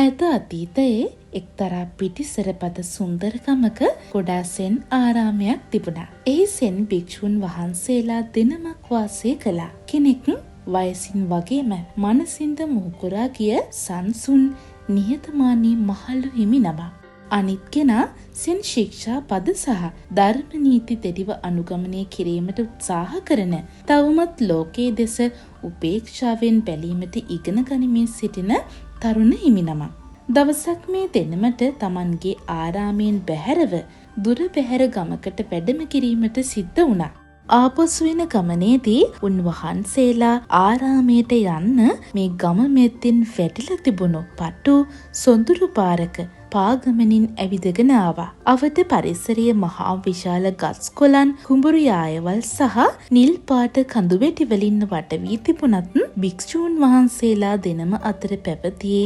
ඈත අතීතයේ එක්තරා පිටිසරපත සුන්දරකමක කුඩා සෙන් ආරාමයක් තිබුණා. එහි සෙන් භික්ෂුන් වහන්සේලා දිනමක් වාසය කළා. කෙනෙක් වයසින් වගේම මනසින්ද මුහුකුරා ගිය සංසුන් නිහතමානී මහලු හිමි නම. අනිත් කෙනා සෙන් ශික්ෂා පද සහ ධර්ම නීති දෙඩිව අනුගමනය කිරීමට උත්සාහ කරන, තවමත් ලෝකයේ දෙස උපේක්ෂාවෙන් බැලීමට ඉගෙන ගනිමින් සිටින තරුණ හිමි නම. දවසක් මේ දෙන්නමට Tamanගේ ආරාමයෙන් බැහැරව දුර බැහැර ගමකට වැඩම කිරීමට සිද්ධ වුණා. ආපසු වෙන ගමනේදී උන්වහන්සේලා ආරාමයට යන්න මේ ගම මෙතින් වැටිලා තිබුණු පටු සොඳුරු පාරක පාගමනින් ඇවිදගෙන ආවා. අවට පරිසරයේ මහා විශාල ගස් කොළන්, කුඹුරු යායවල් සහ නිල් පාට කඳු වැටි වලින් වට වී තිබුණත් භික්ෂූන් වහන්සේලා දෙනම අතර පැවතියේ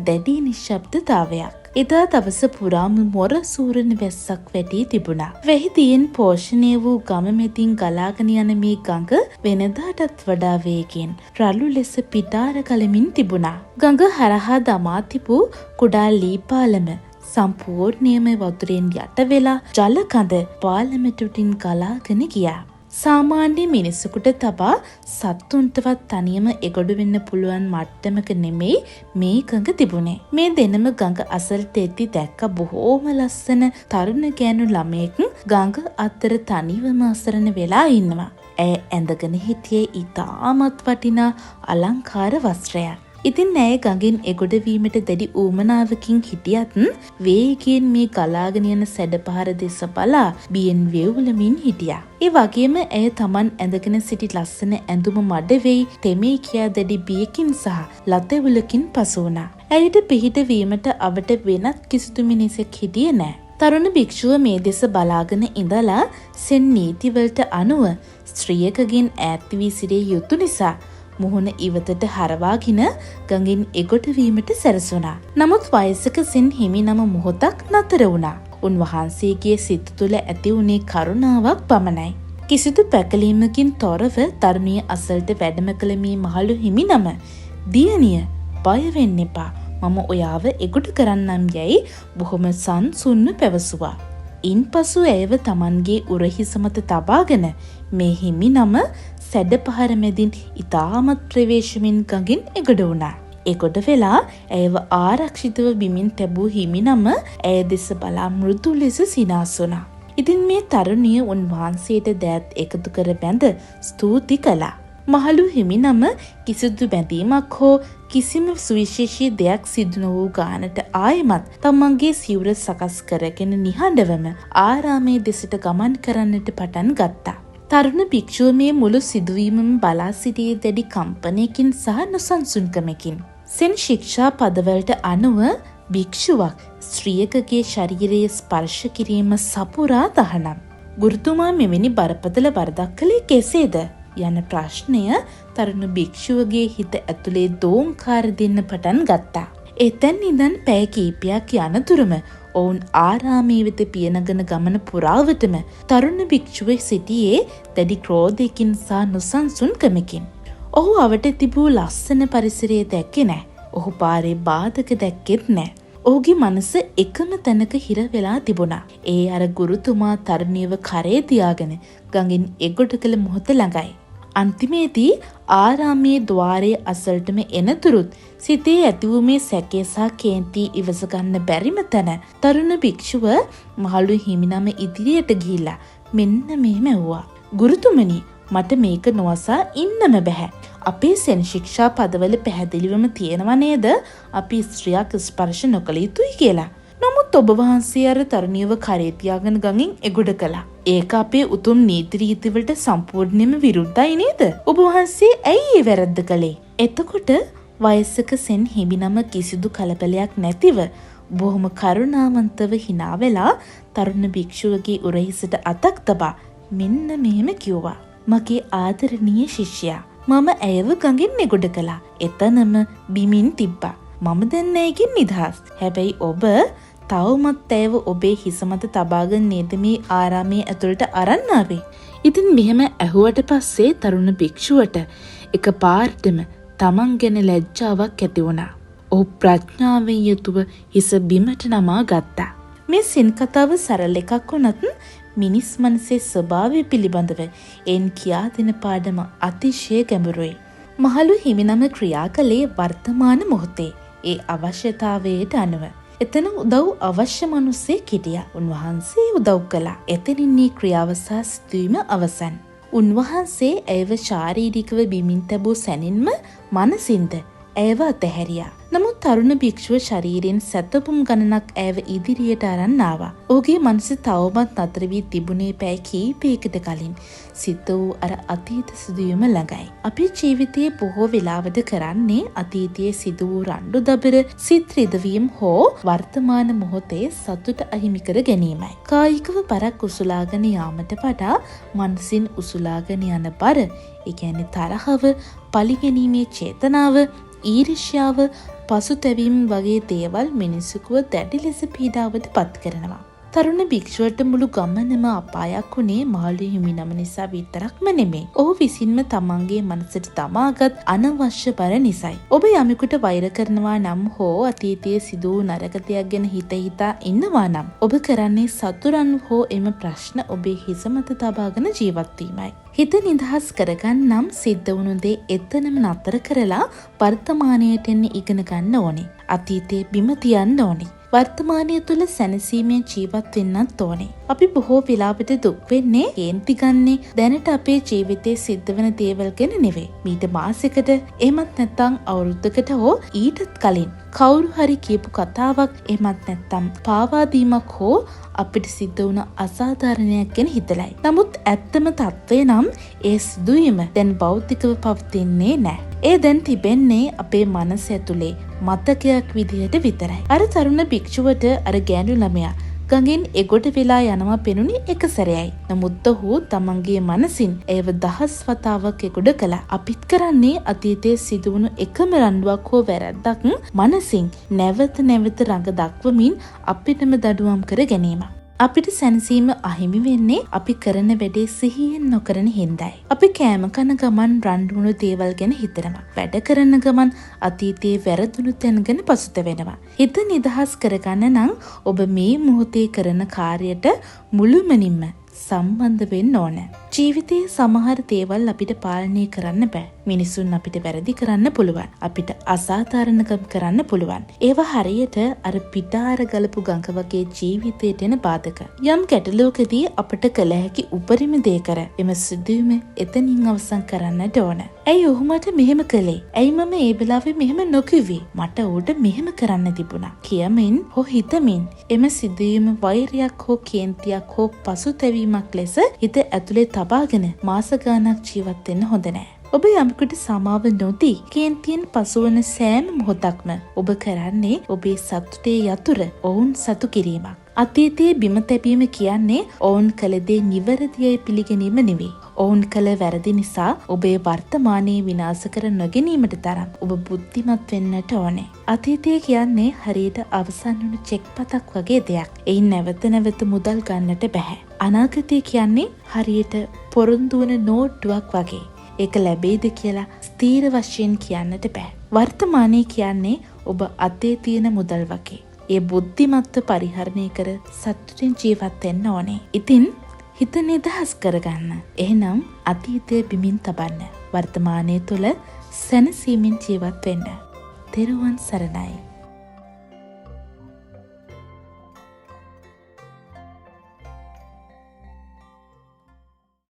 දැඩි නිශ්ශබ්දතාවයක්. එදා දවස පුරාම මොර සූරන වැස්සක් වැටී තිබුණා. වැහිදියෙන් පෝෂණය වූ ගම මෙතින් ගලාගෙන යන මේ ගඟ වෙනදාටත් වඩා වේගෙන් රළු ලෙස පිටාර ගලමින් තිබුණා. ගඟ හරහා දමා තිබූ කුඩා ලී පාලම සම්පූර්ණයෙන්ම වතුරෙන් යට වෙලා ජල කඳ පාලමට උඩින් ගලාගෙන ගියා. සාමාන්‍ය මිනිසෙකුට තබා සත්තුන්ටවත් තනියම එගොඩ වෙන්න පුළුවන් මට්ටමක නෙමෙයි මේ ගඟ තිබුණේ. මේ දෙනම ගඟ අසලට එද්දි දැක්ක බොහෝම ලස්සන තරුණ ගෑනු ළමයෙක් ගඟ අතර තනිවම අසරණ වෙලා ඉන්නවා. ඇය ඇඳගෙන හිටියේ ඉතාමත් වටිනා අලංකාර වස්ත්‍රයක්. ඉතින් ඇය ගඟෙන් එගොඩ වීමට දැඩි ඌමනාවකින් හිටියත් වේගයෙන් මේ ගලාගෙන යන සැඩපහර දෙස බලා බියෙන් වෙවුලමින් හිටියා. ඒ වගේම ඇය Taman ඇඳගෙන සිටි ලස්සන ඇඳුම මඩ වෙයි තෙමේ කියා දැඩි බියකින් සහ ලතෙවුලකින් පසු වුණා. ඇයට පිහිට වීමට අවට වෙනත් කිසිදු මිනිසෙක් හිටියේ නැහැ. තරුණ භික්ෂුව මේ දෙස බලාගෙන ඉඳලා සෙන් නීතිවලට අනුව ස්ත්‍රියකගෙන් ඈත් වී සිටිය යුතු නිසා මුහුණ ඉවතට හරවාගෙන ගඟින් එගොඩ වීමට සැරසුණා. නමුත් වයසක සෙන් හිමි නම මොහොතක් නතර වුණා. උන්වහන්සේගේ සිත තුළ ඇති වුණේ කරුණාවක් පමණයි. කිසිදු පැකලීමකින් තොරව තරුණිය අසලට වැඩම කළ මේ මහලු හිමි නම, "දියණිය, බය වෙන්න එපා. මම ඔයාව එගොඩ කරන්නම්" යයි බොහොම සංසුන්ව පැවසුවා. ඉන්පසු ඇයව Tamanගේ උරහිස මත තබාගෙන මේ හිමි නම සැඩපහර මැදින් ඉතාමත් ප්‍රවේශමින් ගඟින් එගොඩ වුණා. එගොඩ වෙලා ඇයව ආරක්ෂිතව බිමින් තැබූ හිමි නම ඇය දෙස බලා මෘදු ලෙස සිනාසුණා. ඉතින් මේ තරුණිය උන්වහන්සේට දෑත් එකතු කර බැඳ ස්තුති කළා. මහලු හිමි නම කිසිදු බැඳීමක් හෝ කිසිම සුවිශේෂී දෙයක් සිදු නොවූ ගානට ආයෙමත් තමන්ගේ සිවුර සකස් කරගෙන නිහඬවම ආරාමයේ දෙසට ගමන් කරන්නට පටන් ගත්තා. තරුණ භික්ෂුව මේ මුළු සිදුවීමම බලා සිටියේ දැඩි කම්පනයකින් සහ නොසන්සුන්කමකින්. සෙන් ශික්ෂා පදවලට අනුව භික්ෂුවක් ස්ත්‍රියකගේ ශරීරයේ ස්පර්ශ කිරීම සපුරා තහනම්. ගුරුතුමා මෙවැනි බරපතල වරදක් කළේ කෙසේද යන ප්‍රශ්නය තරුණ භික්ෂුවගේ හිත ඇතුලේ දෝංකාර දෙන්න පටන් ගත්තා. එතැන් ඉඳන් පැය කීපයක් යනතුරුම ඔවුන් ආරාමයේ වෙත පියනගන ගමන පුරාවටම තරුණ භික්ෂුව සිටියේ දැඩි ක්‍රෝධයකින් සහ නොසන්සුන්කමකින්. ඔහු අවට තිබූ ලස්සන පරිසරය දැක්කේ නැහැ. ඔහු පාරේ බාධක දැක්කෙත් නැහැ. ඔහුගේ මනස එකම තැනක හිර වෙලා තිබුණා. ඒ අර ගුරුතුමා තරුණියව කරේ තියාගෙන ගඟින් එගොඩ කළ මොහොත ළඟයි. අන්තිමේදී ආරාමයේ ద్వාරයේ අසලටම එනතුරුත් සිතේ ඇති වූ මේ සැකේ සහ කේන්ති ඉවස ගන්න බැරිම තැන තරුණ භික්ෂුව මහලු හිමිනම ඉදිරියට ගිහිල්ලා මෙන්න මෙහෙම ඇහුවා. "ගුරුතුමනි, මට මේක නොවසා ඉන්නම බෑ. අපේ සෙන් ශික්ෂා පදවල පැහැදිලිවම තියෙනවා නේද අපි ස්ත්‍රියක් ස්පර්ශ නොකළ යුතුයි කියලා. නමුත් ඔබ වහන්සේ අර තරුණියව කරේ තියාගෙන ගඟින් එගොඩ කළා. ඒක අපේ උතුම් නීති රීතිවලට සම්පූර්ණයෙන්ම විරුද්ධයි නේද? ඔබ වහන්සේ ඇයි ඒ වැරද්ද කළේ?" එතකොට වයසක සෙන් හිමිනම කිසිදු කලබලයක් නැතිව බොහොම කරුණාවන්තව hina වෙලා තරුණ භික්ෂුවගේ උරහිසට අතක් තබා මෙන්න මෙහෙම කිව්වා. "මගේ ආදරණීය ශිෂ්‍යයා, මම ඇයව ගඟින් එගොඩ කළා. එතනම බිමින් තිබ්බා. මම දැන් ඇයගෙන් නිදහස්. හැබැයි ඔබ තවමත් ඇයව ඔබේ හිස මත තබාගෙන නේද මේ ආරාමයේ ඇතුළට අරන් ආවේ?" ඉතින් මෙහෙම ඇහුවට පස්සේ තරුණ භික්ෂුවට එකපාරටම තමන් ගැන ලැජ්ජාවක් ඇති වුණා. ඔහු ප්‍රඥාවෙන් යුතුව හිස බිමට නමා ගත්තා. මේ සින් කතාව සරල එකක් වුණත් මිනිස් මනසේ ස්වභාවය පිළිබඳව එන් කියා දෙන පාඩම අතිශය ගැඹුරුයි. මහලු හිමිනම ක්‍රියා කළේ වර්තමාන මොහොතේ ඒ අවශ්‍යතාවයට අනුව. එතන උදව් අවශ්‍ය මිනිස්සෙක් හිටියා. උන්වහන්සේ උදව් කළා. එතනින් මේ ක්‍රියාව සහ සිදුවීම අවසන්. උන්වහන්සේ ඇයව ශාරීරිකව බිමින් තැබූ සැනින්ම මනසින්ද ඇයව අතහැරියා. නමුත් තරුණ භික්ෂුව ශරීරයෙන් සැතපුම් ගණනක් ඇයව ඉදිරියට අරන් ආවා. ඔහුගේ මනස තවමත් නතර වී තිබුණේ පැය කීපයකට කලින් සිද්ධ වූ අර අතීත සිදුවීම ළඟයි. අපේ ජීවිතයේ බොහෝ වෙලාවට කරන්නේ අතීතයේ සිදු වූ රණ්ඩු දබර සිත් රිදවීම හෝ වර්තමාන මොහොතේ සතුට අහිමි කර ගැනීමයි. කායිකව බරක් උසුලාගෙන යාමට වඩා මනසින් උසුලාගෙන යන බර, ඒ කියන්නේ තරහව, පලිගැනීමේ චේතනාව, ඊර්ෂ්‍යාව, පසුතැවීම් වගේ දේවල් මිනිසුකුව දැඩි ලෙස පීඩාවට පත් කරනවා. තරුණ භික්ෂුවට මුළු ගමනම අපායක් වුණේ මහලු හිමිනම නිසා විතරක්ම නෙමෙයි. ඔහු විසින්ම තමන්ගේ මනසට තමාගත් අනවශ්‍ය බර නිසයි. ඔබ යමෙකුට වෛර කරනවා නම් හෝ අතීතයේ සිදු වූ නරක දෙයක් ගැන හිතා ඉන්නවා නම් ඔබ කරන්නේ සතුරන් හෝ එම ප්‍රශ්න ඔබේ හිස මත තබාගෙන ජීවත් වීමයි. හිත නිදහස් කරගන්නම් සිද්ධ වුණු දේ එතනම නතර කරලා වර්තමානයට එන්න ඉගෙන ගන්න ඕනේ. අතීතයේ බිම තියන්න ඕනේ. වර්තමානය තුළ සැනසීමෙන් ජීවත් වෙන්නත් ඕනේ. අපි බොහෝ වෙලාවට දුක් වෙන්නේ කේන්ති ගන්නේ දැනට අපේ ජීවිතේ සිද්ධ වෙන දේවල් ගැන නෙවෙයි. මීට මාසෙකට එහෙමත් නැත්නම් අවුරුද්දකට හෝ ඊටත් කලින් කවුරු හරි කියපු කතාවක් එහෙමත් නැත්නම් පාවාදීමක් හෝ අපිට සිද්ධ වුණ අසාධාරණයක් ගැන හිතලයි. නමුත් ඇත්තම තත්ත්වය නම් ඒ සිදුවීම දැන් භෞතිකව පවතින්නේ නැහැ. ඒ දැන් තිබෙන්නේ අපේ මනස ඇතුලේ මතකයක් විදිහට විතරයි. අර තරුණ භික්ෂුවට අර ගෑනු ළමයා ගඟෙන් එගොඩ වෙලා යනවා පෙනුනි එක සැරයයි. නමුත් ඔහු තමන්ගේ මනසින් ඒව 10 වතාවක් එගොඩ කළා. අපිත් කරන්නේ අතීතයේ සිදුවුණු එකම රණ්ඩුවක් හෝ වැරැද්දක් මනසින් නැවත නැවත රඟ දක්වමින් අපිටම දඩුවම් කර ගැනීම. අපිට සැනසීම අහිමි වෙන්නේ අපි කරන වැඩේ සිහියෙන් නොකරන හින්දායි. අපි කෑම කන ගමන් රණ්ඩු වුණු දේවල් ගැන හිතනවා. වැඩ කරන ගමන් අතීතයේ වැරදුණු තැන් ගැන පසුතැවෙනවා. හිත නිදහස් කරගන්න නම් ඔබ මේ මොහොතේ කරන කාර්යයට මුළුමනින්ම සම්බන්ධ වෙන්න ඕන. ජීවිතයේ සමහර දේවල් අපිට පාලනය කරන්න බෑ. මිනිසුන් අපිට වැරදි කරන්න පුළුවන්. අපිට අසාධාරණකම් කරන්න පුළුවන්. ඒවා හරියට අර පිටාර ගලපු ගඟ වගේ ජීවිතයට එන බාධක. යම් ගැටලුවකදී අපට කළ හැකි උපරිම දේ කර එම සිදුවීම එතනින් අවසන් කරන්නට ඕන. ඇයි ඔහු මට මෙහෙම කළේ? ඇයි මම ඒ වෙලාවේ මෙහෙම නොකිව්වේ? මට ඌට මෙහෙම කරන්න තිබුණා. කියමින් හෝ හිතමින් එම සිදුවීම වෛරයක් හෝ කේන්තියක් හෝ පසුතැවීමක් ලෙස හිත ඇතුලේ තබාගෙන මාස ගාණක් ජීවත් වෙන්න හොඳ නෑ. ඔබ යමෙකුට සමාව නොදී කේන්තියෙන් පසුවන සෑම මොහොතක්ම ඔබ කරන්නේ ඔබේ සතුටේ යතුර ඔවුන් සතු කිරීමක්. අතීතයේ බිම තැබීම කියන්නේ ඔවුන් කළ දේ නිවැරදියයි පිළිගැනීම නෙවෙයි. ඔවුන් කළ වැරදි නිසා ඔබේ වර්තමානයේ විනාශ කර නොගැනීමට තරම් ඔබ බුද්ධිමත් වෙන්නට ඕනේ. අතීතය කියන්නේ හරියට අවසන් වුණු චෙක් පතක් වගේ දෙයක්. එයින් නැවත නැවත මුදල් ගන්නට බෑ. අනාගතය කියන්නේ හරියට පොරොන්දු වන නෝට්ටුවක් වගේ. ඒක ලැබෙයිද කියලා ස්ථීර වශයෙන් කියන්නට බෑ. වර්තමානයේ කියන්නේ ඔබ අතේ තියෙන මුදල් වගේ. ඒ බුද්ධිමත්ව පරිහරණය කර සතුටින් ජීවත් වෙන්න ඕනේ. ඉතින් හිත නිදහස් කරගන්න. එහෙනම් අතීතයේ බිමින් තබන්න. වර්තමානයේ තුල සැනසීමෙන් ජීවත් වෙන්න. තෙරුවන් සරණයි.